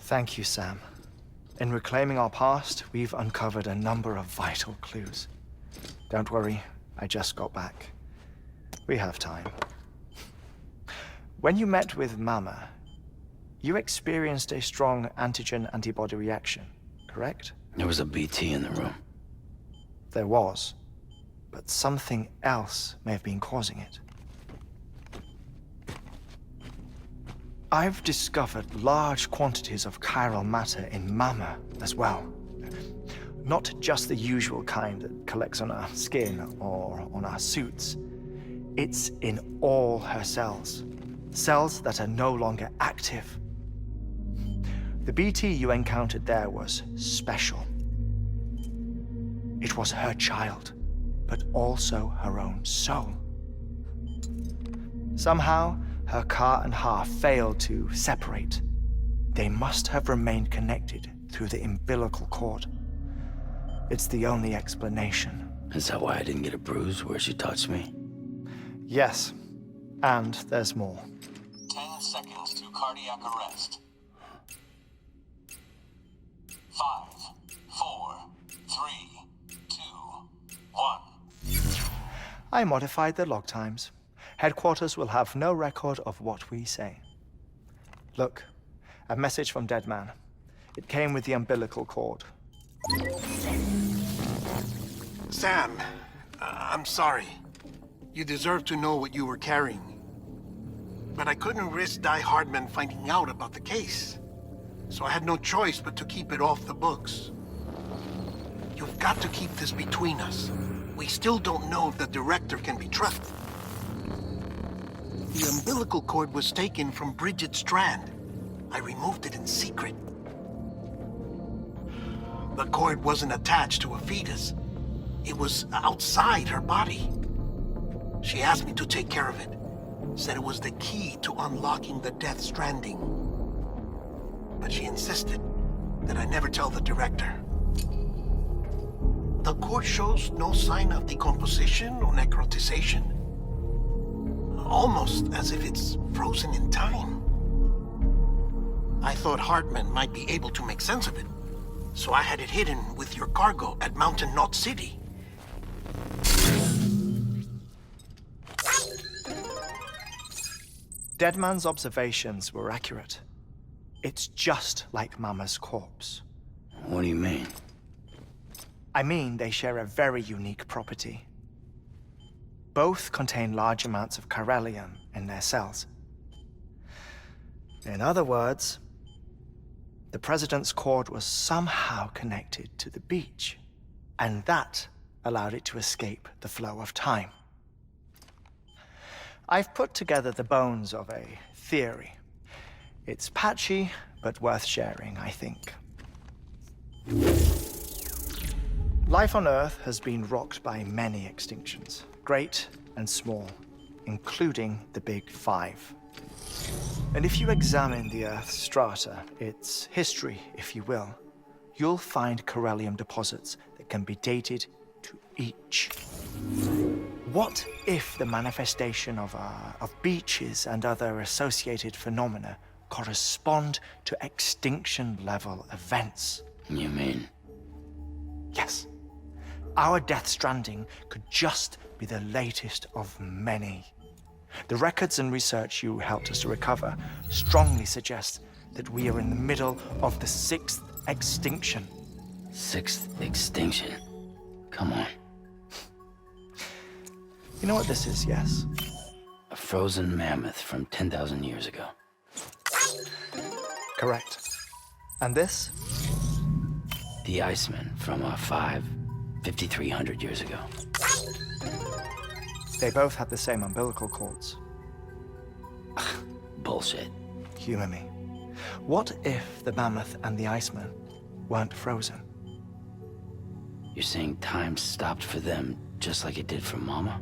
Thank you, Sam. In reclaiming our past, we've uncovered a number of vital clues. Don't worry, I just got back. We have time. When you met with Mama, you experienced a strong antigen-antibody reaction, correct? There was a BT in the room. There was, but something else may have been causing it. I've discovered large quantities of chiral matter in Mama as well. Not just the usual kind that collects on our skin or on our suits. It's in all her cells. Cells that are no longer active. The BT you encountered there was special. It was her child, but also her own soul. Somehow, her car and half failed to separate. They must have remained connected through the umbilical cord. It's the only explanation. Is that why I didn't get a bruise where she touched me? Yes, and there's more. 10 seconds to cardiac arrest. 5, 4, 3, 2, 1. I modified the log times. Headquarters will have no record of what we say. Look, a message from Dead Man. It came with the umbilical cord. Sam, I'm sorry. You deserve to know what you were carrying. But I couldn't risk Die Hardman finding out about the case. So I had no choice but to keep it off the books. You've got to keep this between us. We still don't know if the director can be trusted. The umbilical cord was taken from Bridget Strand. I removed it in secret. The cord wasn't attached to a fetus. It was outside her body. She asked me to take care of it. Said it was the key to unlocking the Death Stranding. But she insisted that I never tell the director. The cord shows no sign of decomposition or necrotization. Almost as if it's frozen in time. I thought Hartman might be able to make sense of it, so I had it hidden with your cargo at Mountain Knot City. Deadman's observations were accurate. It's just like Mama's corpse. What do you mean? I mean, they share a very unique property. Both contain large amounts of chiralium in their cells. In other words, the President's cord was somehow connected to the beach, and that allowed it to escape the flow of time. I've put together the bones of a theory. It's patchy, but worth sharing, I think. Life on Earth has been rocked by many extinctions, great and small, including the Big Five. And if you examine the Earth's strata, its history, if you will, you'll find chiralium deposits that can be dated to each. What if the manifestation of beaches and other associated phenomena correspond to extinction-level events? You mean? Yes. Our Death Stranding could just be the latest of many. The records and research you helped us to recover strongly suggest that we are in the middle of the 6th extinction. 6th extinction? Come on. You know what this is, yes? A frozen mammoth from 10,000 years ago. Correct. And this? The Iceman from 5,300 years ago. They both had the same umbilical cords. Bullshit. Humor me. What if the mammoth and the Iceman weren't frozen? You're saying time stopped for them just like it did for Mama?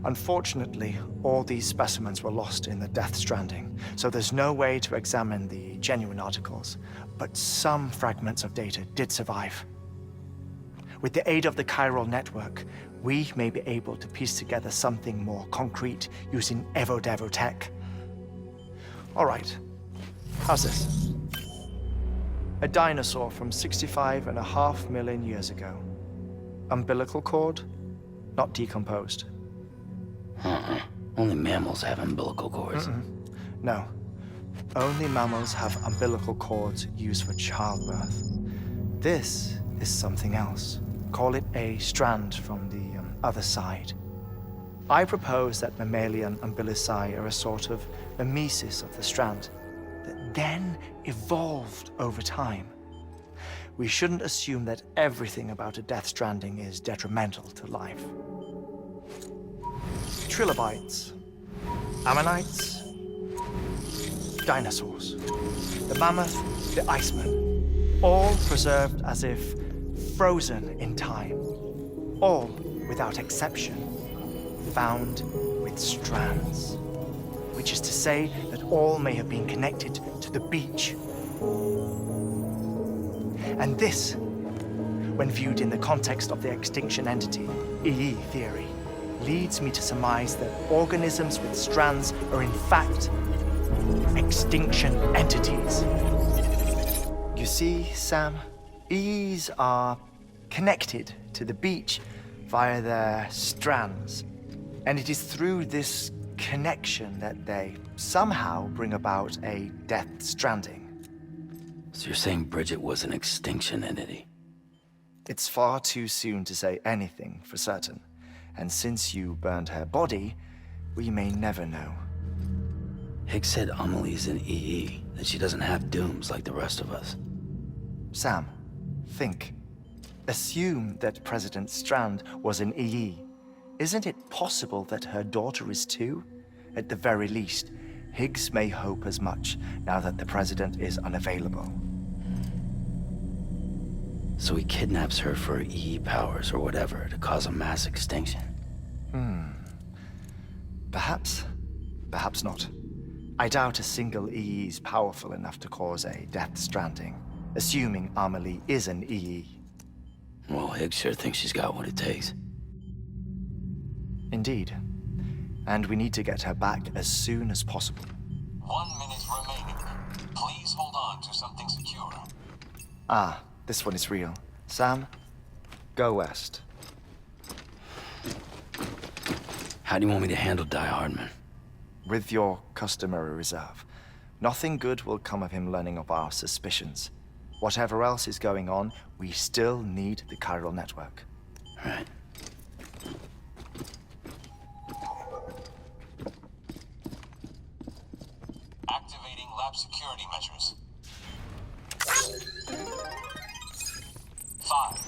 Unfortunately, all these specimens were lost in the Death Stranding, so there's no way to examine the genuine articles, but some fragments of data did survive. With the aid of the chiral network, we may be able to piece together something more concrete using Evo-Devo tech. All right, how's this? A dinosaur from 65.5 million years ago. Umbilical cord, not decomposed. Only mammals have umbilical cords. No. Only mammals have umbilical cords used for childbirth. This is something else. Call it a strand from the other side. I propose that mammalian umbilici are a sort of mimesis of the strand that then evolved over time. We shouldn't assume that everything about a death stranding is detrimental to life. Trilobites, ammonites, dinosaurs, the mammoth, the iceman, all preserved as if frozen in time, all, without exception, found with strands, which is to say that all may have been connected to the beach. And this, when viewed in the context of the extinction entity, EE theory, leads me to surmise that organisms with strands are in fact extinction entities. You see, Sam, EEs are connected to the beach via their strands. And it is through this connection that they somehow bring about a death stranding. So you're saying Bridget was an extinction entity? It's far too soon to say anything for certain. And since you burned her body, we may never know. Higgs said Amelie's an EE, that she doesn't have dooms like the rest of us. Sam, think. Assume that President Strand was an EE. Isn't it possible that her daughter is too? At the very least, Higgs may hope as much now that the president is unavailable. So he kidnaps her for EE powers or whatever to cause a mass extinction. Perhaps. Perhaps not. I doubt a single EE is powerful enough to cause a death stranding, assuming Amelie is an EE. Well, Higgs sure thinks she's got what it takes. Indeed. And we need to get her back as soon as possible. 1 minute remaining. Please hold on to something secure. Ah, this one is real. Sam, go west. How do you want me to handle Die Hardman? With your customary reserve. Nothing good will come of him learning of our suspicions. Whatever else is going on, we still need the chiral network. Right. Activating lab security measures. 5,